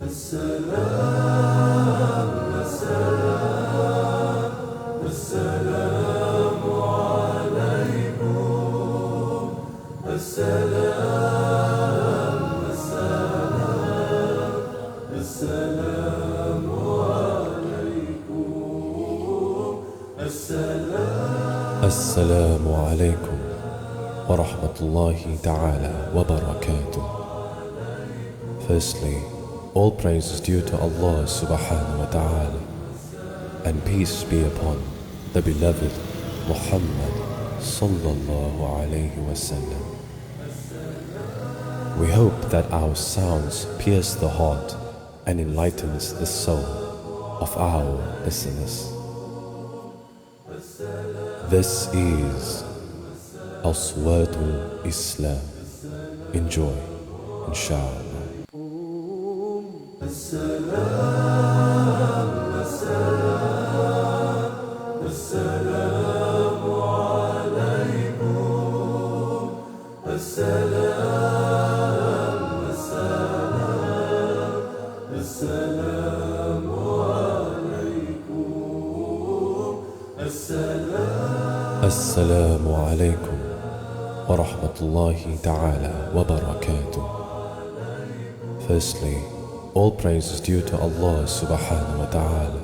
السلام السلام السلام عليكم. السلام السلام السلام عليكم. السلام عليكم ورحمة الله تعالى وبركاته. Firstly, all praise is due to Allah subhanahu wa ta'ala, and peace be upon the beloved Muhammad sallallahu alayhi wasallam. We hope that our sounds pierce the heart and enlightens the soul of our listeners. This is Aswatul Islam. Enjoy, inshallah. السلام السلام السلام عليكم. السلام السلام السلام عليكم. السلام عليكم ورحمة الله تعالى وبركاته. Firstly, all praise is due to Allah subhanahu wa ta'ala,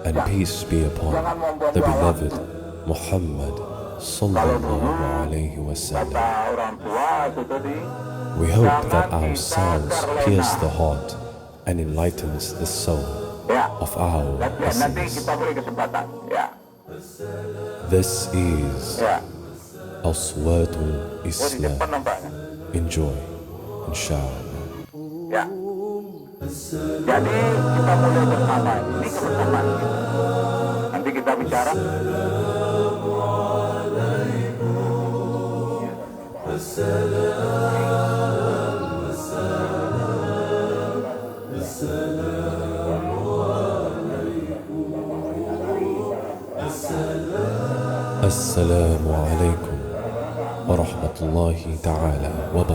and peace be upon the beloved Muhammad sallallahu alayhi wasallam. We hope that our sounds pierce the heart and enlightens the soul of our listeners. This is Aswatul Islam. Enjoy, inshallah. Jadi kita mulai bersama, ini kebersamaan kita. Nanti kita bicara. Assalamu alaikum wa rahmatullahi ta'ala wa barakatuh.